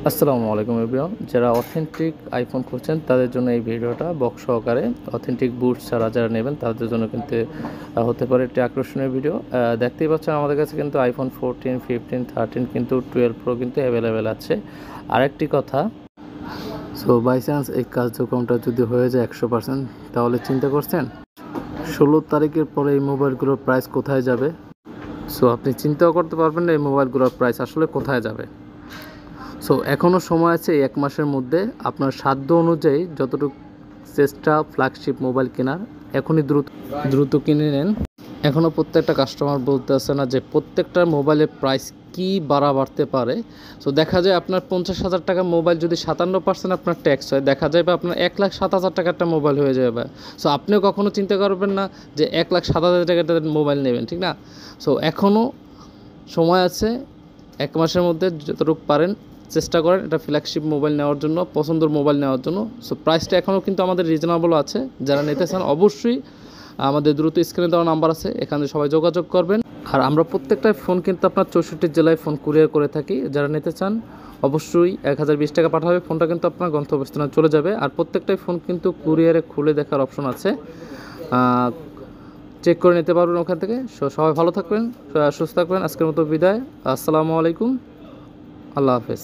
আসসালামু আলাইকুম এভরিওয়ান, যারা অথেন্টিক আইফোন খুঁজছেন তাদের জন্য এই ভিডিওটা বক্স সহকারে। অথেন্টিক বুট ছাড়া যারা নেবেন তাদের জন্য কিন্তু হতে পারে একটি আকর্ষণীয় ভিডিও। দেখতেই পাচ্ছেন আমাদের কাছে কিন্তু আইফোন 14, 15, 13 কিন্তু 12 প্রো কিন্তু অ্যাভেলেবেল আছে। আরেকটি কথা, সো বাই চান্স এই কার্যক্রমটা যদি হয়ে যায় 100%, তাহলে চিন্তা করছেন 16 তারিখের পরে এই মোবাইলগুলোর প্রাইস কোথায় যাবে? সো আপনি চিন্তাও করতে পারবেন না এই মোবাইলগুলোর প্রাইস আসলে কোথায় যাবে। সো এখনও সময় আছে, এই 1 মাসের মধ্যে আপনার সাধ্য অনুযায়ী যতটুকু চেষ্টা ফ্ল্যাগশিপ মোবাইল কেনার এখনই দ্রুত কিনে নেন। এখনও প্রত্যেকটা কাস্টমার বলতে আসে না যে প্রত্যেকটা মোবাইলের প্রাইস কি বাড়তে পারে। সো দেখা যায় আপনার 50,000 টাকা মোবাইল যদি 57% আপনার ট্যাক্স হয়, দেখা যায় বা আপনার 1,07,000 টাকা একটা মোবাইল হয়ে যাবে। সো আপনিও কখনও চিন্তা করবেন না যে 1,07,000 টাকাটা মোবাইল নেবেন, ঠিক না? সো এখনও সময় আছে, 1 মাসের মধ্যে যতটুকু পারেন চেষ্টা করেন এটা ফ্ল্যাগশিপ মোবাইল নেওয়ার জন্য, পছন্দের মোবাইল নেওয়ার জন্য। সো প্রাইসটা এখনও কিন্তু আমাদের রিজনেবল আছে। যারা নিতে চান অবশ্যই আমাদের দ্রুত স্ক্রিনে দেওয়া নাম্বার আছে, এখানে সবাই যোগাযোগ করবেন। আর আমরা প্রত্যেকটাই ফোন কিন্তু আপনার 64 জেলায় ফোন কুরিয়ার করে থাকি। যারা নিতে চান অবশ্যই 1020 টাকা পাঠাবে, ফোনটা কিন্তু আপনার গন্তব্যস্থানে চলে যাবে। আর প্রত্যেকটাই ফোন কিন্তু কুরিয়ারে খুলে দেখার অপশন আছে, চেক করে নিতে পারবেন ওখান থেকে। সবাই ভালো থাকবেন, সুস্থ থাকবেন। আজকের মতো বিদায়। আসসালামু আলাইকুম, আল্লাহ হাফেজ।